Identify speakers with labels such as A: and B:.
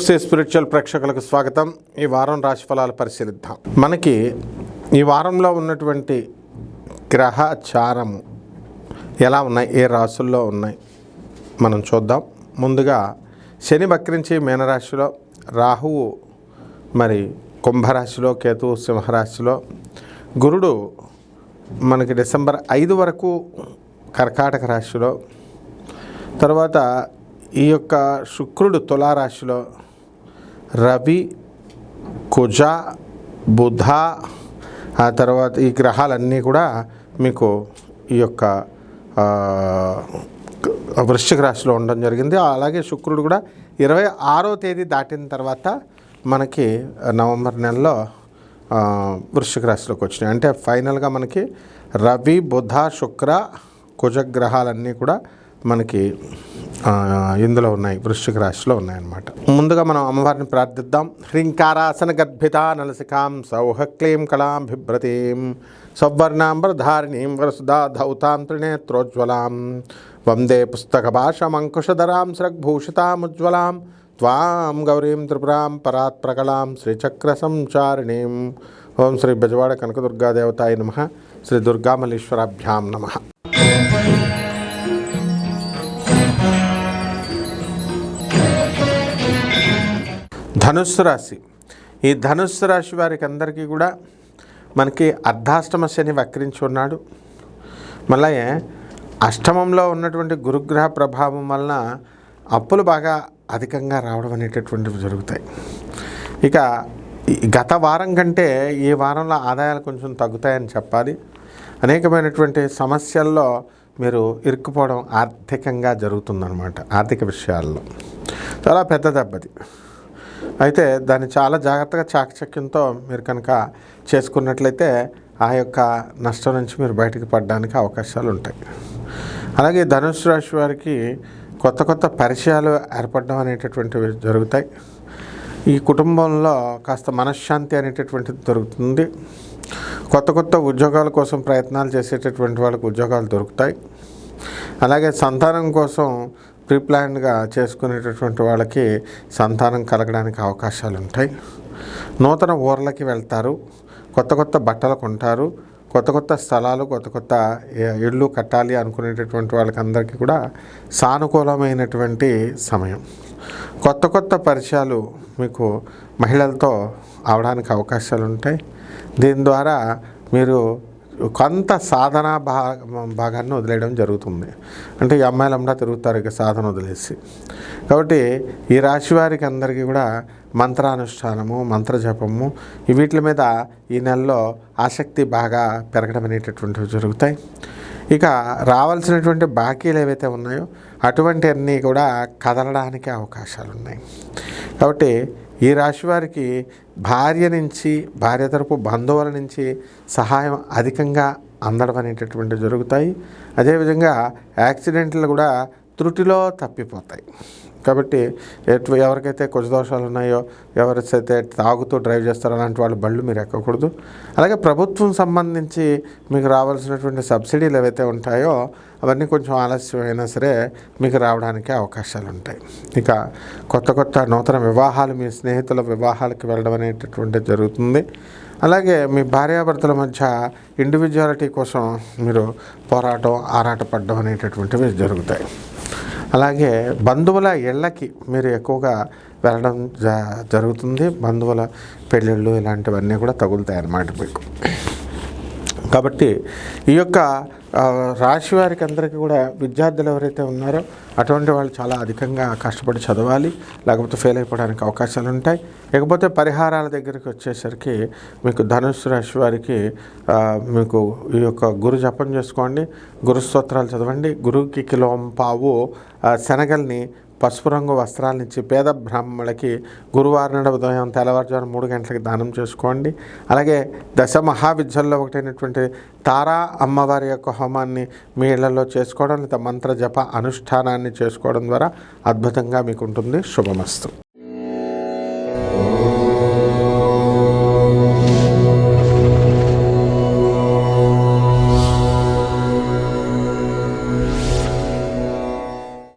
A: KFC spiritual ప్రేక్షకులకు స్వాగతం. ఈ వారం రాశి ఫలాలు పరిశీలిద్దాం. మనకి ఈ వారంలో ఉన్నటువంటి గ్రహచారము ఎలా ఉన్నాయి, ఏ రాశుల్లో ఉన్నాయి మనం చూద్దాం. ముందుగా శని వక్రించి మీనరాశిలో, రాహువు మరి కుంభరాశిలో, కేతువు సింహరాశిలో, గురుడు మనకి డిసెంబర్ 5 వరకు కర్కాటక రాశిలో, తర్వాత ఈ యొక్క శుక్రుడు తులారాశిలో, రవి, కుజ, బుధ, ఆ తర్వాత ఈ గ్రహాలన్నీ కూడా మీకు ఈ యొక్క వృశ్చిక రాశిలో ఉండడం జరిగింది. అలాగే శుక్రుడు కూడా 26వ తేదీ దాటిన తర్వాత మనకి నవంబర్ నెలలో వృశ్చిక రాశిలోకి వచ్చినాయి. అంటే ఫైనల్గా మనకి రవి, బుధ, శుక్ర, కుజ గ్రహాలన్నీ కూడా మనకి ఇందులో ఉన్నాయి, వృశ్చిక రాశిలో ఉన్నాయన్నమాట. ముందుగా మనం అమ్మవారిని ప్రార్థిద్దాం. హ్రీంకారాసన గర్భిత నలసికాం సౌహక్లీం కళాం బిభ్రతీం సౌవర్ణాంబరధారిణీం వరసుదా ధౌతాం త్రినేత్రోజ్వలాం వందే పుస్తక భాషమంకుశధరాం స్రగ్భూషితాముజ్వలాం త్వాం గౌరీం త్రిపురాం పరాత్ ప్రకళాం శ్రీచక్ర సంచారిణీం. ఓం శ్రీ బెజవాడ కనకదుర్గాదేవతాయ నమః. శ్రీ దుర్గామల్లీశ్వరాభ్యాం నమః. ధనుస్సు రాశి. ఈ ధనుస్సు రాశి వారికి అందరికీ కూడా మనకి అర్ధాష్టమ శని వక్రించి ఉన్నాడు. మళ్ళీ అష్టమంలో ఉన్నటువంటి గురుగ్రహ ప్రభావం వలన అప్పులు బాగా అధికంగా రావడం అనేటటువంటివి జరుగుతాయి. ఇక గత వారం కంటే ఈ వారంలో ఆదాయాలు కొంచెం తగ్గుతాయని చెప్పాలి. అనేకమైనటువంటి సమస్యల్లో మీరు ఇరుక్కుపోవడం ఆర్థికంగా జరుగుతుందన్నమాట. ఆర్థిక విషయాల్లో చాలా పెద్ద దెబ్బది. అయితే దాన్ని చాలా జాగ్రత్తగా చాకచక్యంతో మీరు కనుక చేసుకున్నట్లయితే ఆ యొక్క నష్టం నుంచి మీరు బయటకు పడడానికి అవకాశాలు ఉంటాయి. అలాగే ధనుస్సు రాశి వారికి కొత్త కొత్త పరిచయాలు ఏర్పడడం అనేటటువంటివి జరుగుతాయి. ఈ కుటుంబంలో కాస్త మనశ్శాంతి అనేటటువంటిది దొరుకుతుంది. కొత్త కొత్త ఉద్యోగాల కోసం ప్రయత్నాలు చేసేటటువంటి వాళ్ళకి ఉద్యోగాలు దొరుకుతాయి. అలాగే సంతానం కోసం ప్రీప్లాన్డ్గా చేసుకునేటటువంటి వాళ్ళకి సంతానం కలగడానికి అవకాశాలు ఉంటాయి. నూతన ఊర్లకి వెళ్తారు, కొత్త కొత్త బట్టలు కొంటారు, కొత్త కొత్త స్థలాలు, కొత్త కొత్త ఇళ్ళు కట్టాలి అనుకునేటటువంటి వాళ్ళకి అందరికీ కూడా సానుకూలమైనటువంటి సమయం. కొత్త కొత్త పరిచయాలు మీకు మహిళలతో అవడానికి అవకాశాలు ఉంటాయి. దీని ద్వారా మీరు కొంత సాధన భాగాన్ని వదిలేయడం జరుగుతుంది. అంటే ఈ అమ్మాయిలంతా తిరుగుతారు ఇక సాధన వదిలేసి. కాబట్టి ఈ రాశి వారికి అందరికీ కూడా మంత్రానుష్ఠానము, మంత్రజపము వీటి మీద ఈ నెలలో ఆసక్తి బాగా పెరగడం అనేటటువంటివి జరుగుతాయి. ఇక రావాల్సినటువంటి బాకీలు ఏవైతే ఉన్నాయో అటువంటి అన్నీ కూడా కదలడానికి అవకాశాలు ఉన్నాయి. కాబట్టి ఈ రాశి వారికి భార్య నుంచి, భార్య తరపు బంధువుల నుంచి సహాయం అధికంగా అందడం అనేటటువంటి జరుగుతాయి. అదేవిధంగా యాక్సిడెంట్లు కూడా త్రుటిలో తప్పిపోతాయి. కాబట్టి ఎవరికైతే కుజదోషాలు ఉన్నాయో, ఎవరైతే తాగుతూ డ్రైవ్ చేస్తారో అలాంటి వాళ్ళు బళ్ళు మీరు ఎక్కకూడదు. అలాగే ప్రభుత్వం సంబంధించి మీకు రావాల్సినటువంటి సబ్సిడీలు ఏవైతే ఉంటాయో అవన్నీ కొంచెం ఆలస్యమైనా సరే మీకు రావడానికి అవకాశాలు ఉంటాయి. ఇక కొత్త కొత్త నూతన వివాహాలు, మీ స్నేహితుల వివాహాలకి వెళ్ళడం అనేటటువంటిది జరుగుతుంది. అలాగే మీ భార్యాభర్తల మధ్య ఇండివిజువాలిటీ కోసం మీరు పోరాటం, ఆరాటపడడం అనేటటువంటివి జరుగుతాయి. అలాగే బంధువుల ఇళ్ళకి మీరు ఎక్కువగా వెళ్ళడం జరుగుతుంది. బంధువుల పెళ్ళిళ్ళు ఇలాంటివన్నీ కూడా తగులుతాయి అన్నమాట మీకు. కాబట్టి ఈ యొక్క రాశి వారికి అందరికీ కూడా విద్యార్థులు ఎవరైతే ఉన్నారో అటువంటి వాళ్ళు చాలా అధికంగా కష్టపడి చదవాలి, లేకపోతే ఫెయిల్ అయిపోవడానికి అవకాశాలు ఉంటాయి. లేకపోతే పరిహారాల దగ్గరికి వచ్చేసరికి మీకు ధనుస్సు రాశి వారికి మీకు ఈ యొక్క గురు జపం చేసుకోండి, గురు స్తోత్రాలు చదవండి. గురువుకి కిలోంపావు శనగల్ని పసుపు రంగు వస్త్రాలనిచ్చి పేద బ్రాహ్మణులకి గురువారం నాడు ఉదయం తెల్లవారుజామున 3 గంటలకి దానం చేసుకోండి. అలాగే దశ మహావిద్యల్లో ఒకటైనటువంటి తారా అమ్మవారి యొక్క హోమాన్ని మీ ఇళ్లలో చేసుకోవడం, లేదా మంత్ర జప అనుష్ఠానాన్ని చేసుకోవడం ద్వారా అద్భుతంగా మీకు ఉంటుంది. శుభమస్తు.